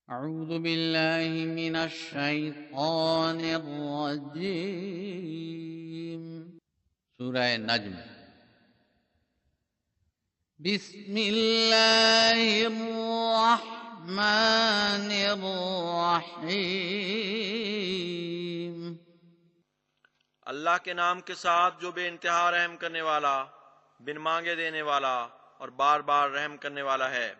اعوذ باللہ من الشیطان الرجیم۔ سورہ نجم۔ بسم اللہ الرحمن الرحیم۔ اللہ کے نام کے ساتھ جو بے انتہا رحم کرنے والا، بن مانگے دینے والا اور بار بار رحم کرنے والا ہے۔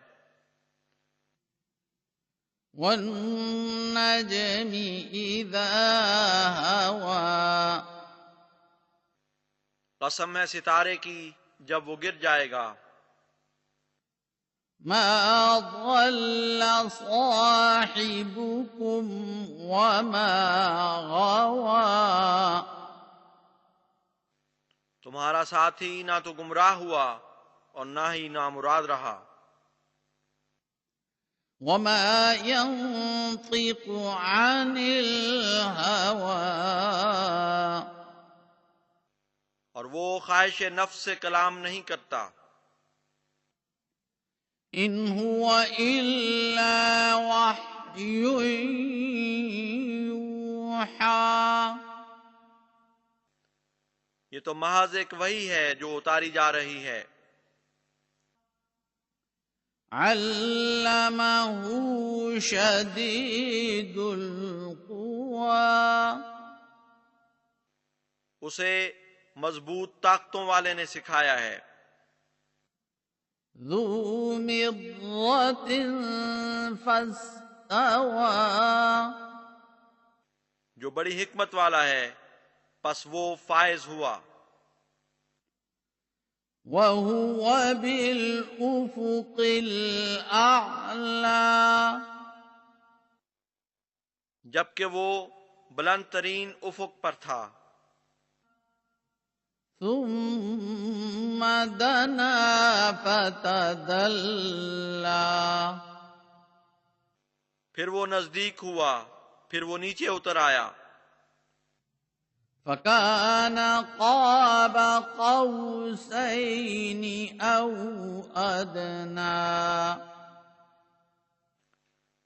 والنجم اذا هوى۔ قسم ہے ستارے کی جب وہ گر جائے گا۔ ما ضل صاحبكم وما غوى۔ تمہارا ساتھی نہ تو گمراہ ہوا اور نہ ہی نامراد رہا۔ وما ينطق عن الهوى۔ اور وہ خواہش نفس سے کلام نہیں کرتا۔ ان هو الا وحی یوحى۔ یہ تو محض ایک وحی ہے جو اتاری جا رہی ہے۔ علمہ شدید القوى۔ اسے مضبوط طاقتوں والے نے سکھایا ہے۔ ذو مرۃ فاستوى۔ جو بڑی حکمت والا ہے پس وہ فائز ہوا۔ وَهُوَ بِالْأُفُقِ الْأَعْلَى۔ جبکہ وہ بلند ترین افق پر تھا۔ ثُمَّ دَنَا فَتَدَلَّى۔ پھر وہ نزدیک ہوا، پھر وہ نیچے اتر آیا۔ فَكَانَ قَابَ قَوْسَيْنِ أَوْ أَدْنَىٰ۔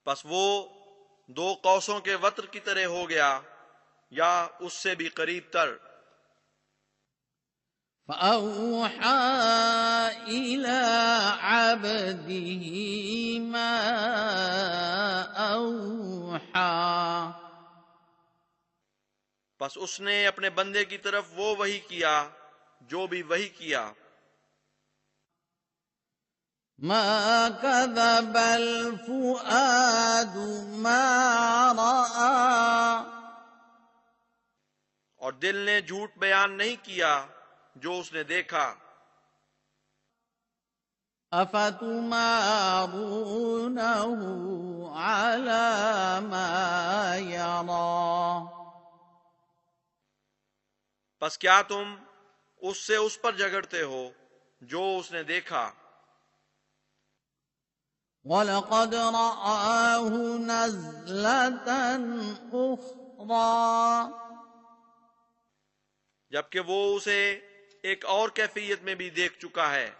پس وہ دو قوسوں کے وتر کی طرح ہو گیا یا اس سے بھی قریب تر۔ فَأَوْحَىٰ إِلَىٰ عَبْدِهِ مَا أَوْحَىٰ۔ پس اس نے اپنے بندے کی طرف وہ وحی کیا جو بھی وحی کیا۔ مَا كَذَبَ الْفُؤَادُ مَا رَأَىٰ۔ اور دل نے جھوٹ بیان نہیں کیا جو اس نے دیکھا۔ أَفَتُمَارُونَهُ عَلَىٰ مَا يَرَىٰ۔ پس کیا تم اس سے اس پر جھگڑتے ہو جو اس نے دیکھا۔ وَلَقَدْ رَآهُ نَزْلَةً أُخْرَىٰ۔ جبکہ وہ اسے ایک اور کیفیت میں بھی دیکھ چکا ہے۔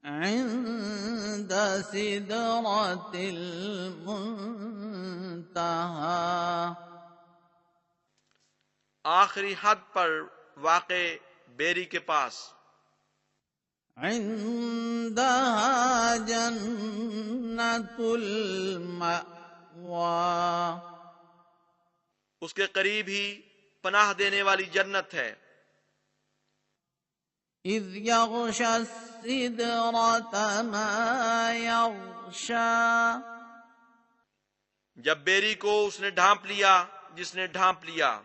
عِندَ سِدْرَةِ الْمُنتَهَىٰ۔ آخری حد پر واقع بیری کے پاس۔ عِندَهَا جَنَّةُ الْمَأْوَىٰ۔ اس کے قریب ہی پناہ دینے والی جنت ہے۔ اِذْ يَغْشَى السِّدْرَةَ مَا يَغْشَىٰ۔ جب بیری کو اس نے ڈھانپ لیا جس نے ڈھانپ لیا۔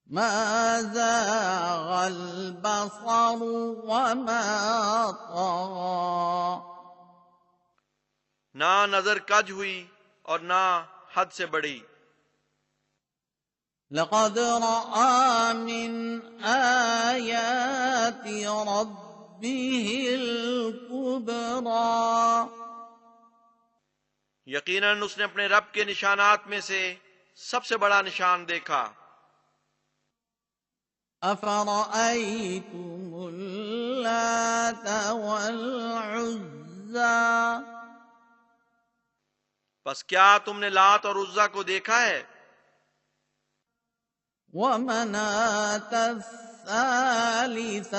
مَا زَاغَ الْبَصَرُ وَمَا طَغَىٰ۔ نہ نظر کج ہوئی اور نہ حد سے بڑی۔ لَقَدْ رَأَىٰ مِنْ آيَاتِ رَبِّهِ الْكُبْرَىٰ۔ یقیناً اس نے اپنے رب کے نشانات میں سے سب سے بڑا نشان دیکھا۔ أَفَرَأَيْتُمُ اللَّاتَ وَالْعُزَّىٰ۔ پس کیا تم نے لات اور عزا کو دیکھا ہے؟ ومناة الثالثة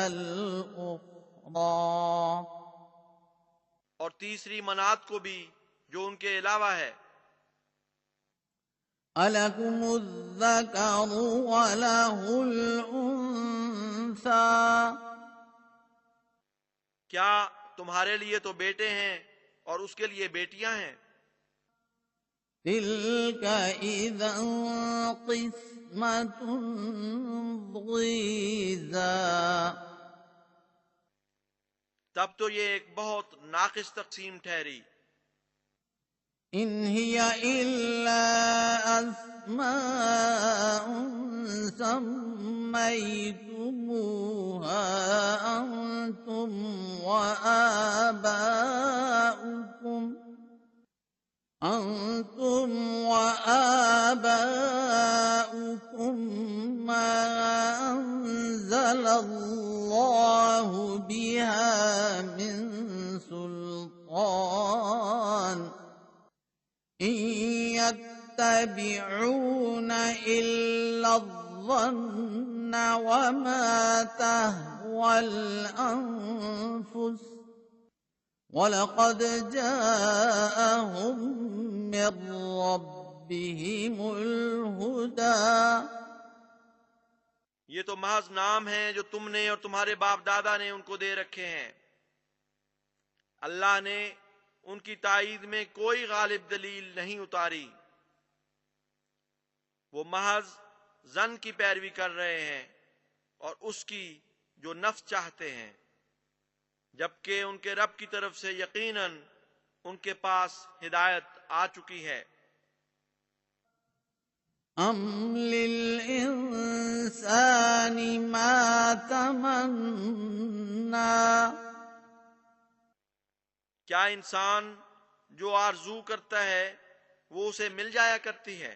الأخرى اور تیسری منات کو بھی جو ان کے علاوہ ہے۔ أَلَكُمُ الذَّكَرُ وَلَهُ الْأُنثَى کیا تمہارے لیے تو بیٹے ہیں اور اس کے لیے بیٹیاں ہیں؟ تِلْكَ إِذًا قِسْمَةٌ ضِیزَى تب تو یہ ایک بہت ناقص تقسیم ٹھہری۔ إِنْ هِيَ إِلَّا أَسْمَاءٌ سَمَّيْتُمُوهَا أَنْتُمْ وَآبَاؤُكُمْ مَا أَنزَلَ اللَّهُ بِهَا مِنْ سُلْطَانٍ إِنْ يَتَّبِعُونَ إِلَّا الظَّنَّ وَمَا تَهْوَى الْأَنفُسُ وَلَقَدْ جَاءَهُمْ مِنْ رَبِّهِمُ الْهُدَى یہ تو محض نام ہیں جو تم نے اور تمہارے باپ دادا نے ان کو دے رکھے ہیں۔ اللہ نے ان کی تائید میں کوئی غالب دلیل نہیں اتاری، وہ محض ظن کی پیروی کر رہے ہیں اور اس کی جو نفس چاہتے ہیں، جبکہ ان کے رب کی طرف سے یقیناً ان کے پاس ہدایت آ چکی ہے۔ أَمْ لِلْإِنسَانِ مَا تَمَنَّى کیا انسان جو آرزو کرتا ہے وہ اسے مل جایا کرتی ہے؟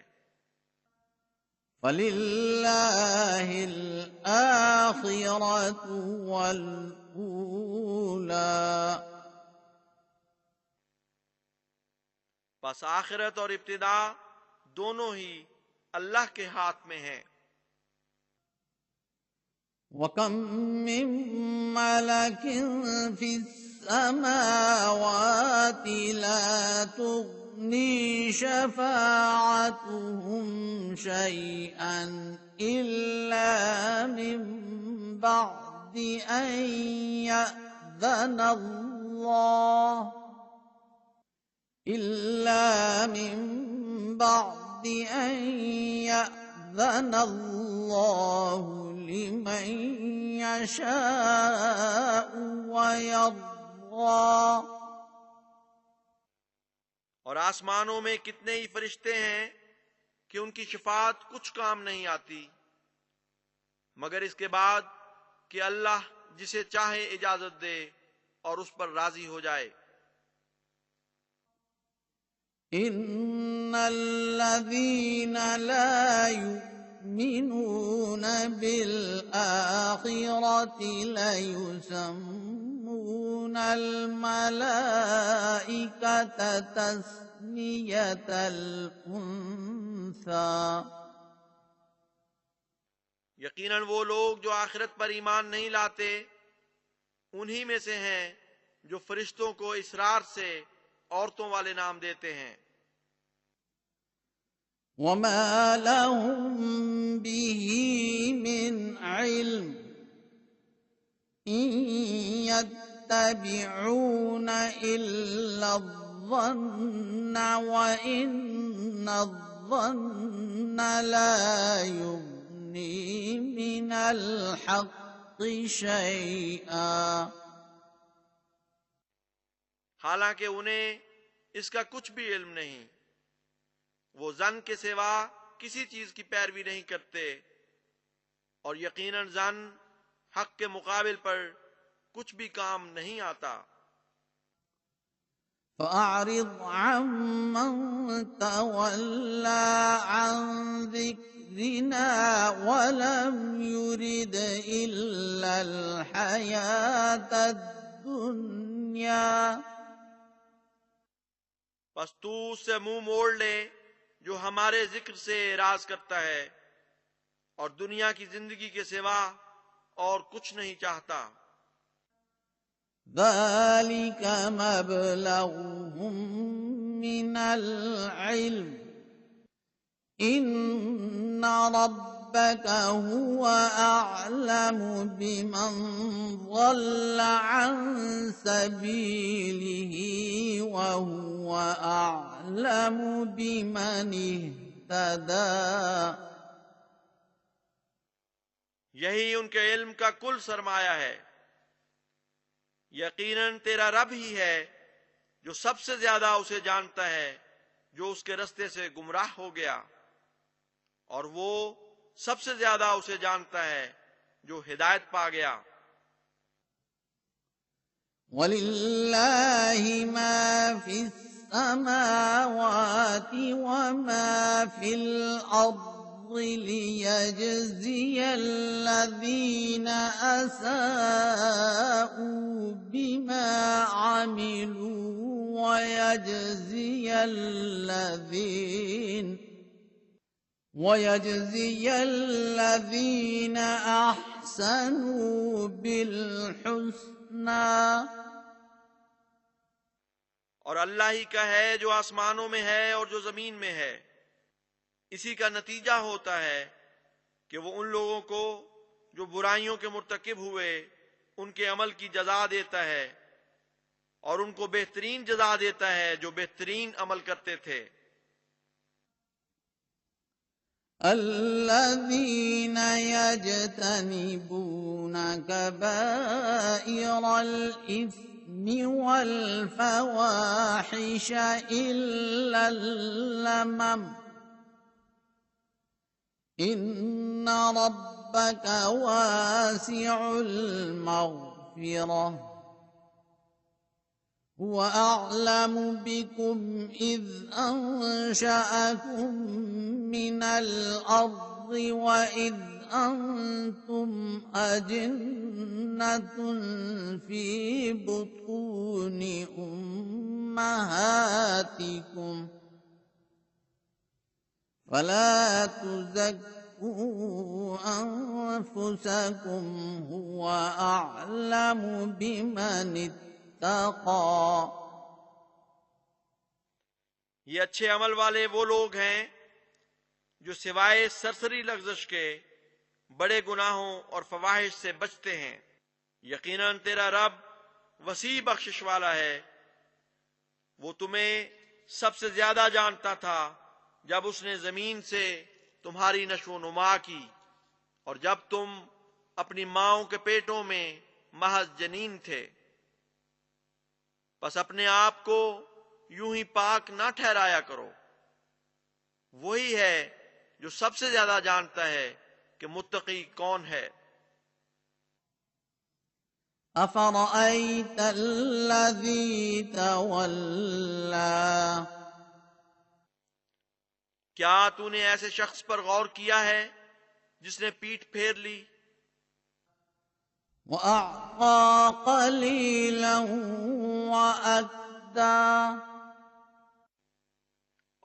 فَلِلَّهِ الْآخِرَةُ وَالْأُولَى پس آخرت اور ابتدا دونوں ہی اللہ کے ہاتھ میں ہیں۔ وَكَم مِّن مَّلَكٍ فِي السَّمَاوَاتِ لَا تُغْنِي شَفَاعَتُهُمْ شَيْئًا إِلَّا مِن بَعْدِ أَن يَأْذَنَ اللَّهُ لِمَن يَشَاءُ وَيَرْضَىٰ اور آسمانوں میں کتنے ہی فرشتے ہیں کہ ان کی شفاعت کچھ کام نہیں آتی مگر اس کے بعد کہ اللہ جسے چاہے اجازت دے اور اس پر راضی ہو جائے۔ إِنَّ الَّذِينَ لَا يُؤْمِنُونَ بِالْآخِرَةِ لَيُسَمُّونَ الْمَلَائِكَةَ تَسْمِيَةَ الْأُنثَىٰ یقیناً وہ لوگ جو آخرت پر ایمان نہیں لاتے انہی میں سے ہیں جو فرشتوں کو اصرار سے عورتوں والے نام دیتے ہیں۔ وَمَا لَهُم بِهِ مِنْ عِلْمٍ إِن يَتَّبِعُونَ إِلَّا الظَّنَّ وَإِنَّ الظَّنَّ لَا يُغْنِي مِنَ الْحَقِّ شَيْئًا حالانکہ انہیں اس کا کچھ بھی علم نہیں، وہ ظن کے سوا کسی چیز کی پیروی نہیں کرتے، اور یقیناً ظن حق کے مقابل پر کچھ بھی کام نہیں آتا۔ فَأَعْرِضْ عَمَّن تَوَلَّىٰ عَن ذِكْرِنَا وَلَمْ يُرِدْ إِلَّا الْحَيَاةَ الدُّنْيَا پس تو اس سے منہ موڑ لے جو ہمارے ذکر سے اعراض کرتا ہے اور دنیا کی زندگی کے سوا اور کچھ نہیں چاہتا۔ ذلك مبلغهم من العلم إن ربك هو أعلم بمن ضل عن سبيله وهو أعلم بمن اهتدى۔ یہی ان کے علم کا کل سرمایہ ہے۔ یقیناً تیرا رب ہی ہے جو سب سے زیادہ اسے جانتا ہے جو اس کے رستے سے گمراہ ہو گیا، اور وہ سب سے زیادہ اسے جانتا ہے جو ہدایت پا گیا۔ وَلِلَّهِ مَا فِي السَّمَاوَاتِ وَمَا فِي الْأَرْضِ لِيَجْزِيَ الَّذِينَ أَسَاءُوا بِمَا عَمِلُوا وَيَجْزِيَ الَّذِينَ أَحْسَنُوا بِالْحُسْنَى۔ اور اللہ ہی کا ہے جو آسمانوں میں ہے اور جو زمین میں ہے۔ اسی کا نتیجہ ہوتا ہے کہ وہ ان لوگوں کو جو برائیوں کے مرتکب ہوئے ان کے عمل کی جزا دیتا ہے، اور ان کو بہترین جزا دیتا ہے جو بہترین عمل کرتے تھے۔ الذين يجتنبون كبائر الإثم والفواحش إلا اللمم إن ربك واسع المغفرة هو أعلم بكم إذ أنشأكم من الأرض وإذ أنتم أجنة في بطون أمهاتكم فلا تزكوا أنفسكم هو أعلم بمن اتقى۔ یہ اچھے عمل والے وہ لوگ ہیں جو سوائے سرسری لغزش کے بڑے گناہوں اور فواحش سے بچتے ہیں۔ یقیناً تیرا رب وسیع بخشش والا ہے۔ وہ تمہیں سب سے زیادہ جانتا تھا جب اس نے زمین سے تمہاری نشو و نما کی، اور جب تم اپنی ماؤں کے پیٹوں میں محض جنین تھے۔ بس اپنے آپ کو یوں ہی پاک نہ ٹھہرایا کرو، وہی ہے جو سب سے زیادہ جانتا ہے کہ متقی کون ہے۔ أفرأيت الذي تولى کیا تو نے ایسے شخص پر غور کیا ہے جس نے پیٹھ پھیر لی، وأعطى قليلا وأكدى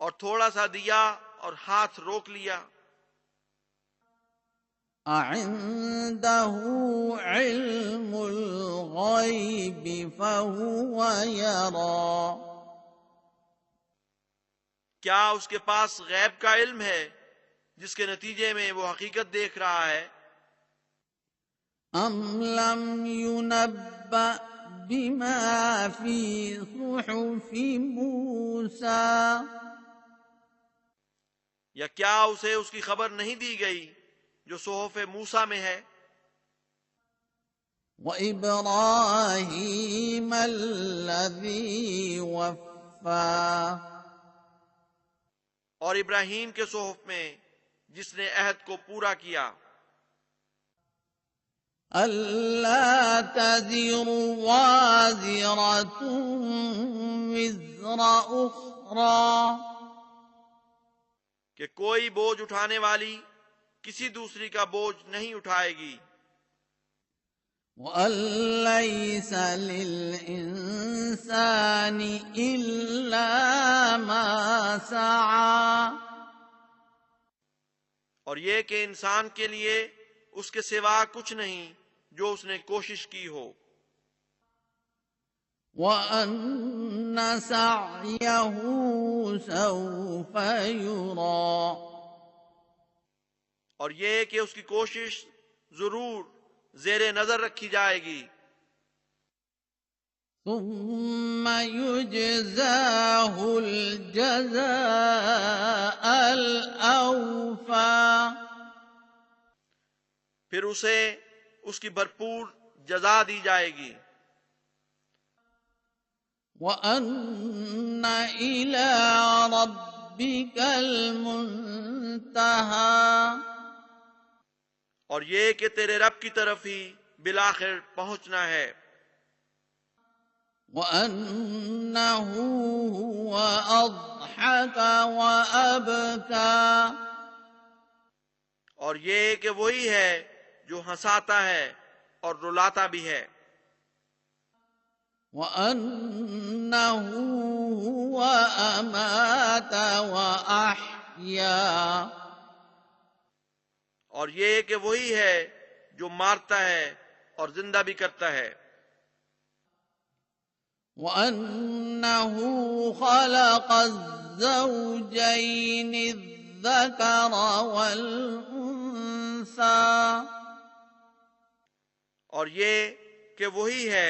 اور تھوڑا سا دیا اور ہاتھ روک لیا؟ أعنده علم الغيب فهو يرى کیا اس کے پاس غیب کا علم ہے جس کے نتیجے میں وہ حقیقت دیکھ رہا ہے؟ أم لم ينبأ بما في صحف موسى یا کیا اسے اس کی خبر نہیں دی گئی جو صحف موسیٰ میں ہے؟ وإبراهيم الذي وفى اور ابراہیم کے صحف میں جس نے عہد کو پورا کیا۔ ألا تزر وازرة وزر أخرى کہ کوئی بوجھ اٹھانے والی کسی دوسری کا بوجھ نہیں اٹھائے گی۔ وَأَن لَّيْسَ لِلْإِنسَانِ إِلَّا مَا سَعَىٰ، اور یہ کہ انسان کے لیے اس کے سوا کچھ نہیں جو اس نے کوشش کی ہو، وَأَنَّ سَعْيَهُ سَوْفَ يُرَىٰ، اور یہ کہ اس کی کوشش ضرور زیر نظر رکھی جائے گی، ثُمَّ يُجْزَاهُ الْجَزَاءَ الْأَوْفَىٰ، پھر اسے اس کی بھرپور جزا دی جائے گی، وَأَنَّ إِلَىٰ رَبِّكَ الْمُنتَهَىٰ، اور یہ کہ تیرے رب کی طرف ہی بالآخر پہنچنا ہے، وَأَنَّهُ هُوَ أَضْحَكَ وَأَبْكَىٰ، اور یہ کہ وہی ہے جو ہنساتا ہے اور رلاتا بھی ہے، وَأَنَّهُ هُوَ أَمَاتَ وَأَحْيَا، اور یہ کہ وہی ہے جو مارتا ہے اور زندہ بھی کرتا ہے، وَأَنَّهُ خَلَقَ الزَّوْجَيْنِ الذَّكَرَ وَالْأُنثَىٰ، اور یہ کہ وہی ہے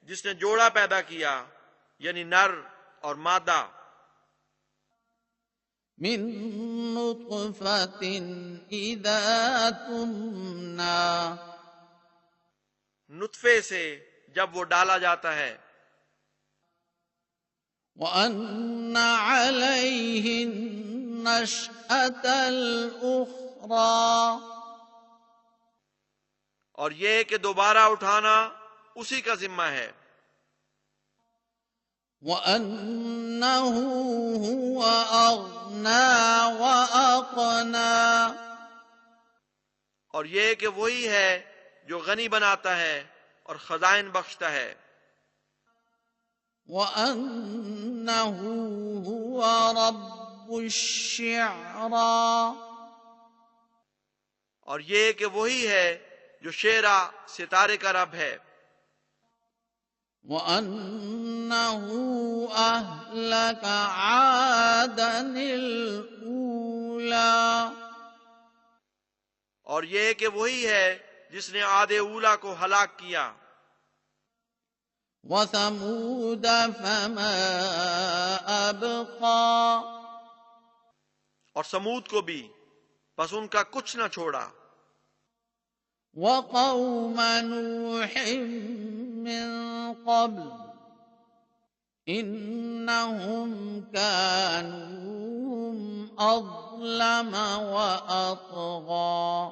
جس نے جوڑا پیدا کیا یعنی نر اور مادہ، مِن نُطْفَةٍ إِذَا تُمْنَىٰ، نطفے سے جب وہ ڈالا جاتا ہے، وَأَنَّ عَلَيْهِ النَّشْأَةَ الْأُخْرَىٰ، اور یہ کہ دوبارہ اٹھانا اسی کا ذمہ ہے، وَأَنَّهُ هُوَ أَغْنَىٰ وَأَقْنَىٰ، اور یہ کہ وہی ہے جو غنی بناتا ہے اور خزائن بخشتا ہے، وَأَنَّهُ هُوَ رَبُّ الشِّعْرَىٰ، اور یہ کہ وہی ہے جو شعرا ستارے کا رب ہے، وَأَنَّهُ أَهْلَكَ عَادًا الْأُولَىٰ، اور یہ کہ وہی ہے جس نے عاد اولا کو ہلاک کیا، وَثَمُودَ فَمَا أَبْقَىٰ، اور سمود کو بھی بس ان کا کچھ نہ چھوڑا، وَقَوْمَ نُوحٍ مِّن قَبْلُ إِنَّهُمْ كَانُوا أَظْلَمَ وَأَطْغَىٰ،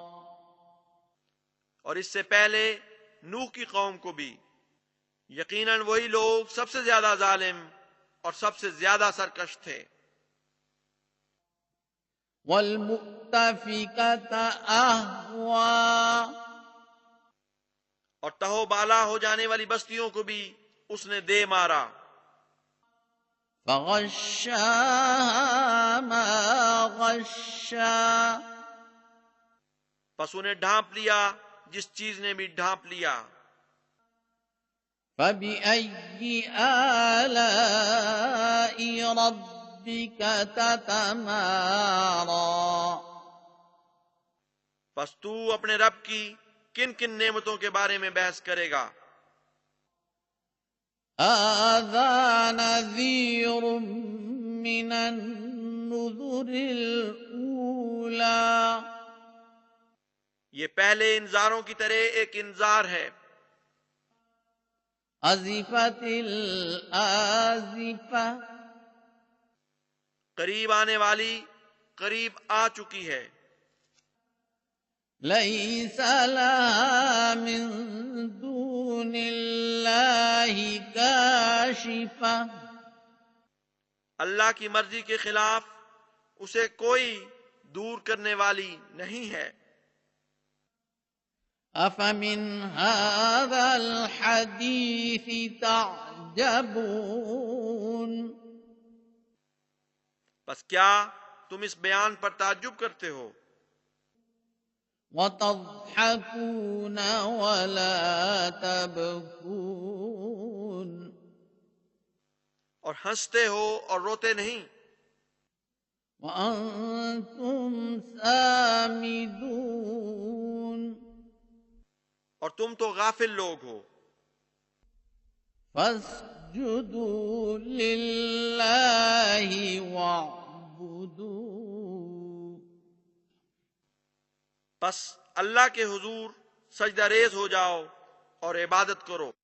اور اس سے پہلے نوح کی قوم کو بھی، یقیناً وہی لوگ سب سے زیادہ ظالم اور سب سے زیادہ سرکش تھے، وَالْمُؤْتَفِكَةَ أَهْوَىٰ، اور تہو بالا ہو جانے والی بستیوں کو بھی اس نے دے مارا، فَغَشَّاهَا مَا غَشَّىٰ، پس انہیں ڈھانپ لیا جس چیز نے بھی ڈھانپ لیا، فَبِأَيِّ آلَاءِ رَبِّكَ تَتَمَارَىٰ، پس تو اپنے رب کی کن کن نعمتوں کے بارے میں بحث کرے گا، هَٰذَا نَذِيرٌ مِّنَ النُّذُرِ الْأُولَىٰ، یہ پہلے انذاروں کی طرح ایک انذار ہے، أَزِفَتِ الْآزِفَةُ، قریب آنے والی قریب آ چکی ہے، لَيْسَ لَهَا مِن دُونِ اللَّهِ كَاشِفَةٌ، اللہ کی مرضی کے خلاف اسے کوئی دور کرنے والی نہیں ہے، أفمن هذا الحديث تعجبون بس کیا تم اس بیان پر تعجب کرتے ہو وتضحكون ولا تبكون اور ہنستے ہو اور روتے نہیں وأنتم سامدون اور تم تو غافل لوگ ہو فاسجدوا لله واعبدوا بس اللہ کے حضور سجدہ ریز ہو جاؤ اور عبادت کرو